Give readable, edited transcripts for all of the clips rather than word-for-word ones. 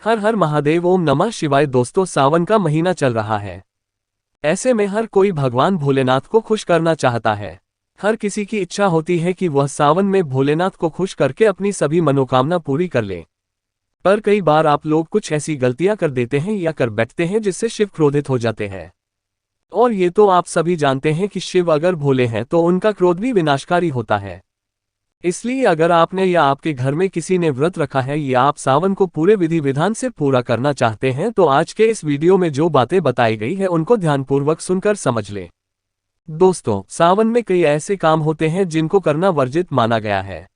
हर हर महादेव, ओम नमः शिवाय। दोस्तों, सावन का महीना चल रहा है। ऐसे में हर कोई भगवान भोलेनाथ को खुश करना चाहता है। हर किसी की इच्छा होती है कि वह सावन में भोलेनाथ को खुश करके अपनी सभी मनोकामना पूरी कर ले। पर कई बार आप लोग कुछ ऐसी गलतियां कर देते हैं या कर बैठते हैं जिससे शिव क्रोधित हो जाते हैं। और ये तो आप सभी जानते हैं कि शिव अगर भोले हैं तो उनका क्रोध भी विनाशकारी होता है। इसलिए अगर आपने या आपके घर में किसी ने व्रत रखा है या आप सावन को पूरे विधि विधान से पूरा करना चाहते हैं तो आज के इस वीडियो में जो बातें बताई गई है उनको ध्यानपूर्वक सुनकर समझ लें। दोस्तों, सावन में कई ऐसे काम होते हैं जिनको करना वर्जित माना गया है।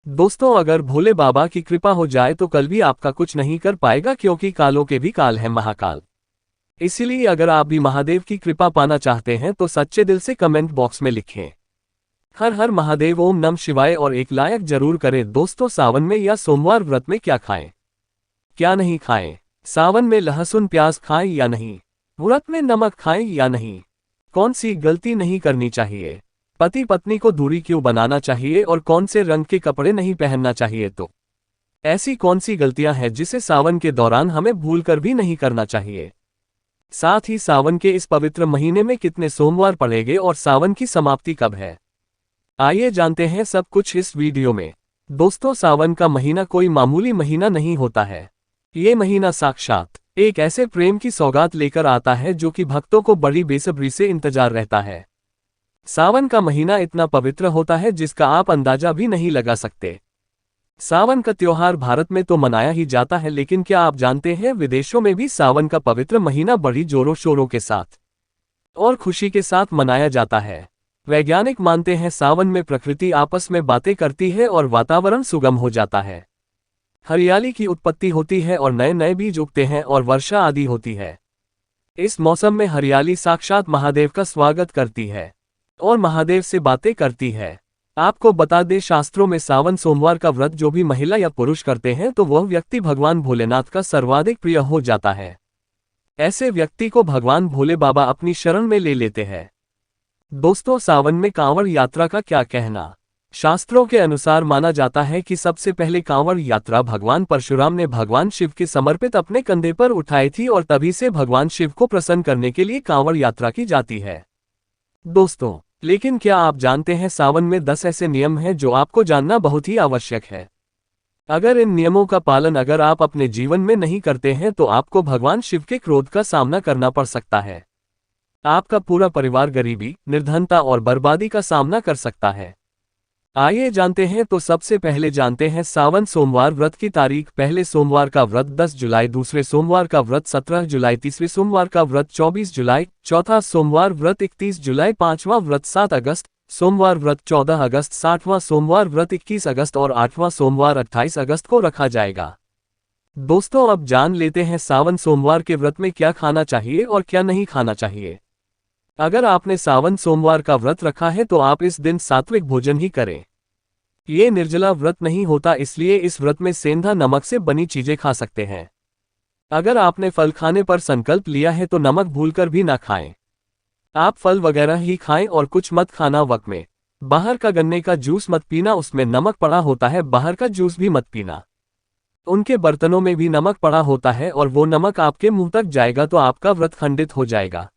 दोस्तों, अगर भोले बाबा की कृपा हो जाए तो कल भी आपका कुछ नहीं कर पाएगा, क्योंकि कालों के भी काल है महाकाल। इसीलिए अगर आप भी महादेव की कृपा पाना चाहते हैं तो सच्चे दिल से कमेंट बॉक्स में लिखें हर हर महादेव, ओम नमः शिवाय और एक लायक जरूर करें। दोस्तों, सावन में या सोमवार व्रत में क्या खाएं, क्या नहीं खाएं? सावन में लहसुन प्याज खाएं या नहीं? व्रत में नमक खाएं या नहीं? कौन सी गलती नहीं करनी चाहिए? पति पत्नी को दूरी क्यों बनाना चाहिए और कौन से रंग के कपड़े नहीं पहनना चाहिए? तो ऐसी कौन सी गलतियां हैं जिसे सावन के दौरान हमें भूलकर भी नहीं करना चाहिए? साथ ही सावन के इस पवित्र महीने में कितने सोमवार पड़ेंगे और सावन की समाप्ति कब है, आइए जानते हैं सब कुछ इस वीडियो में। दोस्तों, सावन का महीना कोई मामूली महीना नहीं होता है। ये महीना साक्षात एक ऐसे प्रेम की सौगात लेकर आता है जो कि भक्तों को बड़ी बेसब्री से इंतजार रहता है। सावन का महीना इतना पवित्र होता है जिसका आप अंदाजा भी नहीं लगा सकते। सावन का त्योहार भारत में तो मनाया ही जाता है, लेकिन क्या आप जानते हैं विदेशों में भी सावन का पवित्र महीना बड़ी जोरों शोरों के साथ और खुशी के साथ मनाया जाता है। वैज्ञानिक मानते हैं सावन में प्रकृति आपस में बातें करती है और वातावरण सुगम हो जाता है। हरियाली की उत्पत्ति होती है और नए नए बीज उगते हैं और वर्षा आदि होती है। इस मौसम में हरियाली साक्षात महादेव का स्वागत करती है और महादेव से बातें करती है। आपको बता दें, शास्त्रों में सावन सोमवार का व्रत जो भी महिला या पुरुष करते हैं तो वह व्यक्ति भगवान भोलेनाथ का सर्वाधिक प्रिय हो जाता है। ऐसे व्यक्ति को भगवान भोले बाबा अपनी शरण में ले लेते हैं। दोस्तों, सावन में कांवड़ यात्रा का क्या कहना? शास्त्रों के अनुसार माना जाता है कि सबसे पहले कांवड़ यात्रा भगवान परशुराम ने भगवान शिव के समर्पित अपने कंधे पर उठाई थी और तभी से भगवान शिव को प्रसन्न करने के लिए कांवड़ यात्रा की जाती है। दोस्तों, लेकिन क्या आप जानते हैं सावन में 10 ऐसे नियम हैं जो आपको जानना बहुत ही आवश्यक है। अगर इन नियमों का पालन अगर आप अपने जीवन में नहीं करते हैं तो आपको भगवान शिव के क्रोध का सामना करना पड़ सकता है। आपका पूरा परिवार गरीबी, निर्धनता और बर्बादी का सामना कर सकता है। आइए जानते हैं। तो सबसे पहले जानते हैं सावन सोमवार व्रत की तारीख। पहले सोमवार का व्रत 10 जुलाई, दूसरे सोमवार का व्रत 17 जुलाई, तीसरे सोमवार का व्रत 24 जुलाई, चौथा सोमवार व्रत 31 जुलाई, पांचवा व्रत 7 अगस्त, सोमवार व्रत 14 अगस्त, 60वां सोमवार व्रत 21 अगस्त और 8वां सोमवार 28 अगस्त को रखा जाएगा। दोस्तों, अब जान लेते हैं सावन सोमवार के व्रत में क्या खाना चाहिए और क्या नहीं खाना चाहिए। अगर आपने सावन सोमवार का व्रत रखा है तो आप इस दिन सात्विक भोजन ही करें। ये निर्जला व्रत नहीं होता, इसलिए इस व्रत में सेंधा नमक से बनी चीजें खा सकते हैं। अगर आपने फल खाने पर संकल्प लिया है तो नमक भूलकर भी ना खाएं। आप फल वगैरह ही खाएं और कुछ मत खाना। वक्त में बाहर का गन्ने का जूस मत पीना, उसमें नमक पड़ा होता है। बाहर का जूस भी मत पीना, उनके बर्तनों में भी नमक पड़ा होता है और वो नमक आपके मुंह तक जाएगा तो आपका व्रत खंडित हो जाएगा।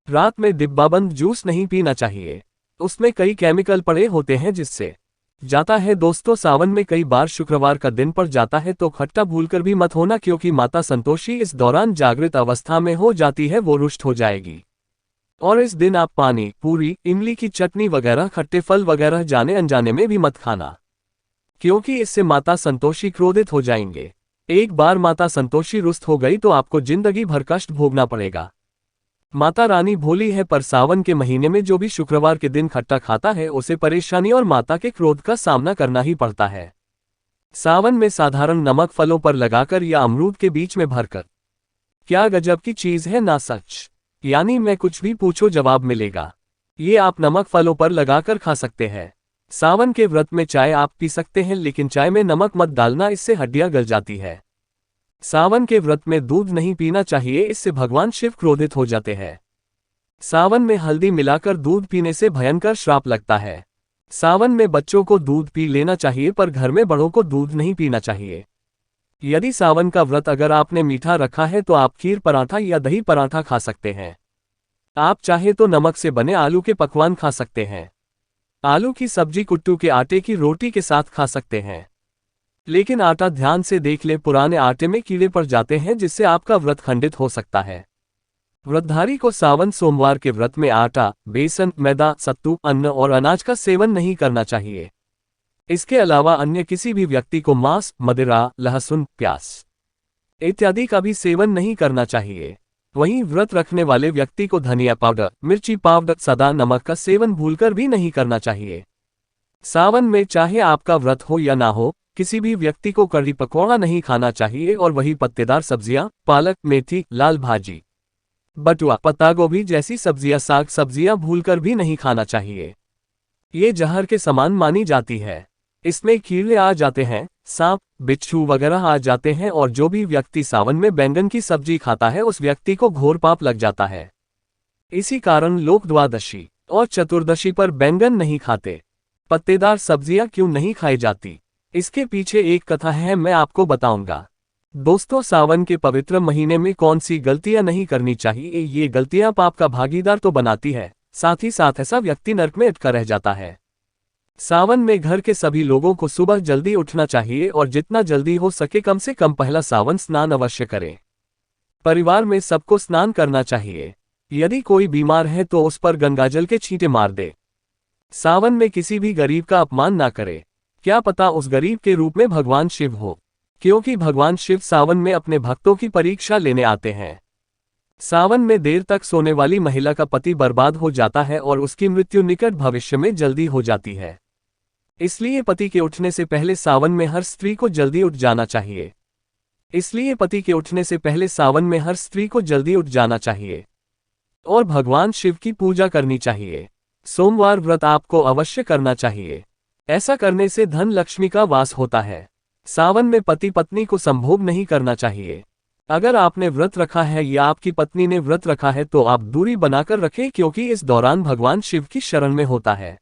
रात में डिब्बाबंद जूस नहीं पीना चाहिए, उसमें कई केमिकल पड़े होते हैं जिससे जाता है। दोस्तों, सावन में कई बार शुक्रवार का दिन पड़ जाता है तो खट्टा भूलकर भी मत होना, क्योंकि माता संतोषी इस दौरान जागृत अवस्था में हो जाती है, वो रुष्ट हो जाएगी। और इस दिन आप पानी, पूरी, इमली की चटनी वगैरह, खट्टे फल वगैरह जाने अनजाने में भी मत खाना, क्योंकि इससे माता संतोषी क्रोधित हो जाएंगे। एक बार माता संतोषी रुष्ट हो गई तो आपको जिंदगी भर कष्ट भोगना पड़ेगा। माता रानी भोली है, पर सावन के महीने में जो भी शुक्रवार के दिन खट्टा खाता है उसे परेशानी और माता के क्रोध का सामना करना ही पड़ता है। सावन में साधारण नमक फलों पर लगाकर या अमरूद के बीच में भरकर, क्या गजब की चीज है ना सच। यानी मैं कुछ भी पूछो जवाब मिलेगा। ये आप नमक फलों पर लगाकर खा सकते हैं। सावन के व्रत में चाय आप पी सकते हैं, लेकिन चाय में नमक मत डालना, इससे हड्डियां गल जाती है। सावन के व्रत में दूध नहीं पीना चाहिए, इससे भगवान शिव क्रोधित हो जाते हैं। सावन में हल्दी मिलाकर दूध पीने से भयंकर श्राप लगता है। सावन में बच्चों को दूध पी लेना चाहिए, पर घर में बड़ों को दूध नहीं पीना चाहिए। यदि सावन का व्रत अगर आपने मीठा रखा है तो आप खीर पराठा या दही पराठा खा सकते हैं। आप चाहे तो नमक से बने आलू के पकवान खा सकते हैं। आलू की सब्जी कुट्टू के आटे की रोटी के साथ खा सकते हैं। लेकिन आटा ध्यान से देख ले, पुराने आटे में कीड़े पड़ जाते हैं जिससे आपका व्रत खंडित हो सकता है। व्रतधारी को सावन सोमवार के व्रत में आटा, बेसन, मैदा, सत्तू, अन्न और अनाज का सेवन नहीं करना चाहिए। इसके अलावा अन्य किसी भी व्यक्ति को मांस, मदिरा, लहसुन, प्याज इत्यादि का भी सेवन नहीं करना चाहिए। वहीं व्रत रखने वाले व्यक्ति को धनिया पाउडर, मिर्ची पाउडर, सदा नमक का सेवन भूलकर भी नहीं करना चाहिए। सावन में चाहे आपका व्रत हो या ना हो, किसी भी व्यक्ति को कढ़ी पकौड़ा नहीं खाना चाहिए और वही पत्तेदार सब्जियां, पालक, मेथी, लाल भाजी, बटुआ, पत्ता गोभी जैसी सब्जियां, साग सब्जियां भूलकर भी नहीं खाना चाहिए। ये जहर के समान मानी जाती है। इसमें कीड़े आ जाते हैं, सांप, बिच्छू वगैरह आ जाते हैं और जो भी व्यक्ति सावन में बैंगन की सब्जी खाता है उस व्यक्ति को घोर पाप लग जाता है। इसी कारण लोग द्वादशी और चतुर्दशी पर बैंगन नहीं खाते। पत्तेदार सब्जियां क्यों नहीं खाई जाती, इसके पीछे एक कथा है, मैं आपको बताऊंगा। दोस्तों, सावन के पवित्र महीने में कौन सी गलतियां नहीं करनी चाहिए। ये गलतियां पाप का भागीदार तो बनाती है, साथ ही साथ ऐसा व्यक्ति नरक में अटका रह जाता है। सावन में घर के सभी लोगों को सुबह जल्दी उठना चाहिए और जितना जल्दी हो सके कम से कम पहला सावन स्नान अवश्य करें। परिवार में सबको स्नान करना चाहिए। यदि कोई बीमार है तो उस पर गंगाजल के छींटे मार दे। सावन में किसी भी गरीब का अपमान ना करे, क्या पता उस गरीब के रूप में भगवान शिव हो, क्योंकि भगवान शिव सावन में अपने भक्तों की परीक्षा लेने आते हैं। सावन में देर तक सोने वाली महिला का पति बर्बाद हो जाता है और उसकी मृत्यु निकट भविष्य में जल्दी हो जाती है। इसलिए पति के उठने से पहले सावन में हर स्त्री को जल्दी उठ जाना चाहिए। इसलिए पति के उठने से पहले सावन में हर स्त्री को जल्दी उठ जाना चाहिए और भगवान शिव की पूजा करनी चाहिए। सोमवार व्रत आपको अवश्य करना चाहिए। ऐसा करने से धन लक्ष्मी का वास होता है। सावन में पति पत्नी को संभोग नहीं करना चाहिए। अगर आपने व्रत रखा है या आपकी पत्नी ने व्रत रखा है तो आप दूरी बनाकर रखें, क्योंकि इस दौरान भगवान शिव की शरण में होता है।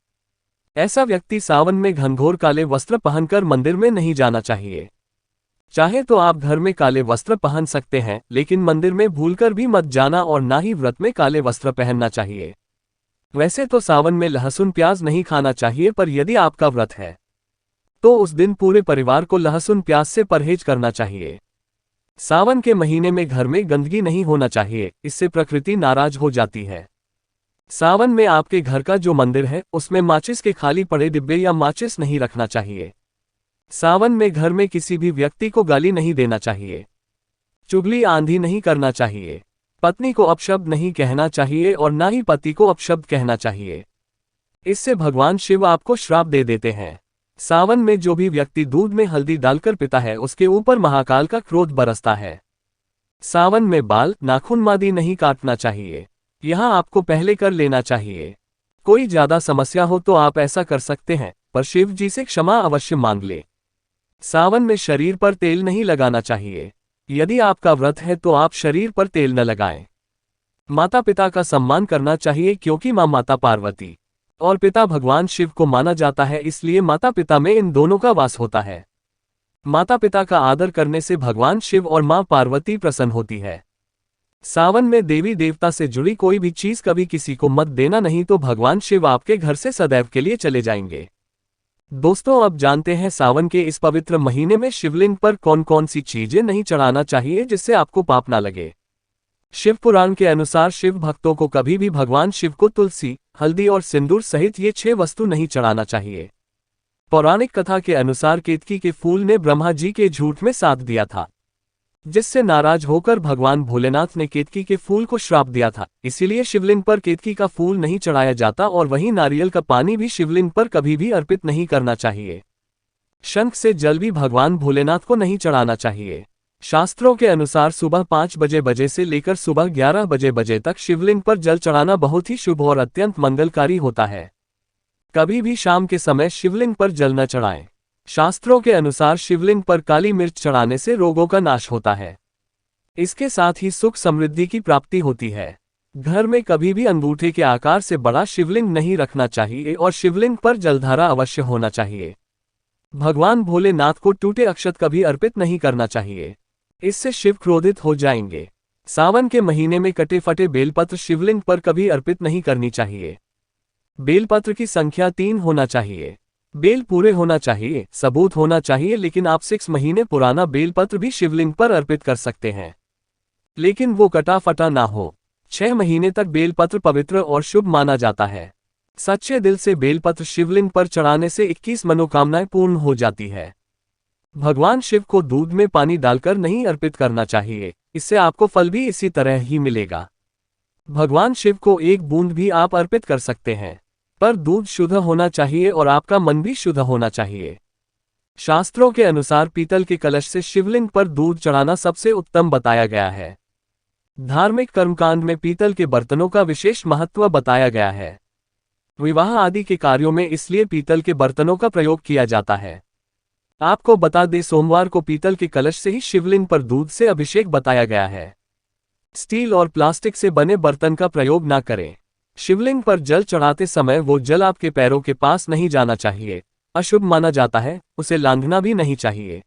ऐसा व्यक्ति सावन में घनघोर काले वस्त्र पहनकर मंदिर में नहीं जाना चाहिए। चाहे तो आप घर में काले वस्त्र पहन सकते हैं, लेकिन मंदिर में भूलकर भी मत जाना और ना ही व्रत में काले वस्त्र पहनना चाहिए। वैसे तो सावन में लहसुन प्याज नहीं खाना चाहिए, पर यदि आपका व्रत है तो उस दिन पूरे परिवार को लहसुन प्याज से परहेज करना चाहिए। सावन के महीने में घर में गंदगी नहीं होना चाहिए, इससे प्रकृति नाराज हो जाती है। सावन में आपके घर का जो मंदिर है उसमें माचिस के खाली पड़े डिब्बे या माचिस नहीं रखना चाहिए। सावन में घर में किसी भी व्यक्ति को गाली नहीं देना चाहिए। चुगली आंधी नहीं करना चाहिए। पत्नी को अपशब्द नहीं कहना चाहिए और ना ही पति को अपशब्द कहना चाहिए। इससे भगवान शिव आपको श्राप दे देते हैं। सावन में जो भी व्यक्ति दूध में हल्दी डालकर पीता है उसके ऊपर महाकाल का क्रोध बरसता है। सावन में बाल, नाखून आदि नहीं काटना चाहिए। यहां आपको पहले कर लेना चाहिए। कोई ज्यादा समस्या हो तो आप ऐसा कर सकते हैं, पर शिव जी से क्षमा अवश्य मांग ले। सावन में शरीर पर तेल नहीं लगाना चाहिए। यदि आपका व्रत है तो आप शरीर पर तेल न लगाएं। माता पिता का सम्मान करना चाहिए, क्योंकि माँ माता पार्वती और पिता भगवान शिव को माना जाता है, इसलिए माता पिता में इन दोनों का वास होता है। माता पिता का आदर करने से भगवान शिव और माँ पार्वती प्रसन्न होती है। सावन में देवी देवता से जुड़ी कोई भी चीज कभी किसी को मत देना, नहीं तो भगवान शिव आपके घर से सदैव के लिए चले जाएंगे। दोस्तों, अब जानते हैं सावन के इस पवित्र महीने में शिवलिंग पर कौन कौन सी चीजें नहीं चढ़ाना चाहिए जिससे आपको पाप ना लगे। शिव पुराण के अनुसार शिव भक्तों को कभी भी भगवान शिव को तुलसी, हल्दी और सिंदूर सहित ये 6 वस्तु नहीं चढ़ाना चाहिए। पौराणिक कथा के अनुसार केतकी के फूल ने ब्रह्मा जी के झूठ में साथ दिया था, जिससे नाराज होकर भगवान भोलेनाथ ने केतकी के फूल को श्राप दिया था। इसीलिए शिवलिंग पर केतकी का फूल नहीं चढ़ाया जाता और वहीं नारियल का पानी भी शिवलिंग पर कभी भी अर्पित नहीं करना चाहिए। शंख से जल भी भगवान भोलेनाथ को नहीं चढ़ाना चाहिए। शास्त्रों के अनुसार सुबह 5 बजे से लेकर सुबह 11 बजे तक शिवलिंग पर जल चढ़ाना बहुत ही शुभ और अत्यंत मंगलकारी होता है। कभी भी शाम के समय शिवलिंग पर जल न चढ़ाएं। शास्त्रों के अनुसार शिवलिंग पर काली मिर्च चढ़ाने से रोगों का नाश होता है। इसके साथ ही सुख समृद्धि की प्राप्ति होती है। घर में कभी भी अंगूठे के आकार से बड़ा शिवलिंग नहीं रखना चाहिए और शिवलिंग पर जलधारा अवश्य होना चाहिए। भगवान भोलेनाथ को टूटे अक्षत कभी अर्पित नहीं करना चाहिए, इससे शिव क्रोधित हो जाएंगे। सावन के महीने में कटे फटे बेलपत्र शिवलिंग पर कभी अर्पित नहीं करनी चाहिए। बेलपत्र की संख्या 3 होना चाहिए। बेल पूरे होना चाहिए, सबूत होना चाहिए, लेकिन आप 6 महीने पुराना बेलपत्र भी शिवलिंग पर अर्पित कर सकते हैं, लेकिन वो कटा फटा ना हो। 6 महीने तक बेलपत्र पवित्र और शुभ माना जाता है। सच्चे दिल से बेलपत्र शिवलिंग पर चढ़ाने से 21 मनोकामनाएं पूर्ण हो जाती है। भगवान शिव को दूध में पानी डालकर नहीं अर्पित करना चाहिए, इससे आपको फल भी इसी तरह ही मिलेगा। भगवान शिव को एक बूंद भी आप अर्पित कर सकते हैं, पर दूध शुद्ध होना चाहिए और आपका मन भी शुद्ध होना चाहिए। शास्त्रों के अनुसार पीतल के कलश से शिवलिंग पर दूध चढ़ाना सबसे उत्तम बताया गया है। धार्मिक कर्मकांड में पीतल के बर्तनों का विशेष महत्व बताया गया है। विवाह आदि के कार्यों में इसलिए पीतल के बर्तनों का प्रयोग किया जाता है। आपको बता दें, सोमवार को पीतल के कलश से ही शिवलिंग पर दूध से अभिषेक बताया गया है। स्टील और प्लास्टिक से बने बर्तन का प्रयोग ना करें। शिवलिंग पर जल चढ़ाते समय वो जल आपके पैरों के पास नहीं जाना चाहिए, अशुभ माना जाता है। उसे लांघना भी नहीं चाहिए,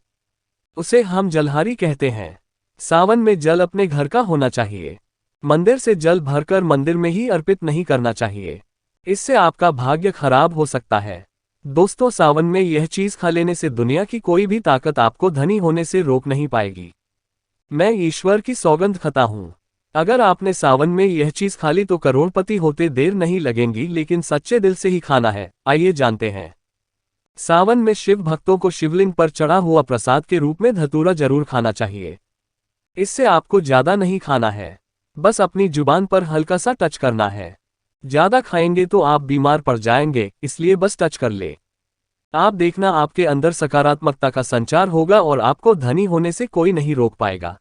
उसे हम जलहारी कहते हैं। सावन में जल अपने घर का होना चाहिए। मंदिर से जल भरकर मंदिर में ही अर्पित नहीं करना चाहिए, इससे आपका भाग्य खराब हो सकता है। दोस्तों, सावन में यह चीज खा लेने से दुनिया की कोई भी ताकत आपको धनी होने से रोक नहीं पाएगी। मैं ईश्वर की सौगंध खाता हूं, अगर आपने सावन में यह चीज खा ली तो करोड़पति होते देर नहीं लगेगी, लेकिन सच्चे दिल से ही खाना है। आइए जानते हैं। सावन में शिव भक्तों को शिवलिंग पर चढ़ा हुआ प्रसाद के रूप में धतूरा जरूर खाना चाहिए। इससे आपको ज्यादा नहीं खाना है, बस अपनी जुबान पर हल्का सा टच करना है। ज्यादा खाएंगे तो आप बीमार पड़ जाएंगे, इसलिए बस टच कर ले। आप देखना, आपके अंदर सकारात्मकता का संचार होगा और आपको धनी होने से कोई नहीं रोक पाएगा।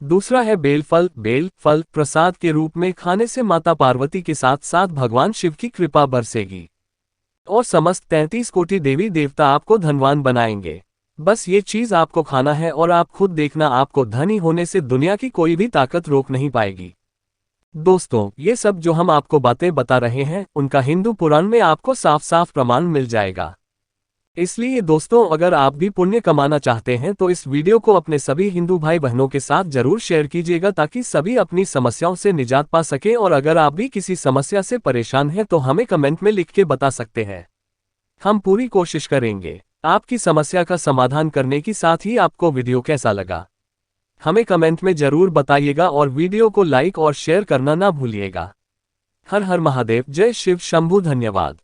दूसरा है बेलफल। बेलफल प्रसाद के रूप में खाने से माता पार्वती के साथ साथ भगवान शिव की कृपा बरसेगी और समस्त 33 कोटि देवी देवता आपको धनवान बनाएंगे। बस ये चीज आपको खाना है और आप खुद देखना, आपको धनी होने से दुनिया की कोई भी ताकत रोक नहीं पाएगी। दोस्तों, ये सब जो हम आपको बातें बता रहे हैं, उनका हिंदू पुराण में आपको साफ साफ प्रमाण मिल जाएगा। इसलिए दोस्तों, अगर आप भी पुण्य कमाना चाहते हैं तो इस वीडियो को अपने सभी हिंदू भाई बहनों के साथ जरूर शेयर कीजिएगा, ताकि सभी अपनी समस्याओं से निजात पा सके। और अगर आप भी किसी समस्या से परेशान हैं तो हमें कमेंट में लिख के बता सकते हैं। हम पूरी कोशिश करेंगे आपकी समस्या का समाधान करने की। साथ ही आपको वीडियो कैसा लगा हमें कमेंट में जरूर बताइएगा और वीडियो को लाइक और शेयर करना ना भूलिएगा। हर हर महादेव, जय शिव शंभू, धन्यवाद।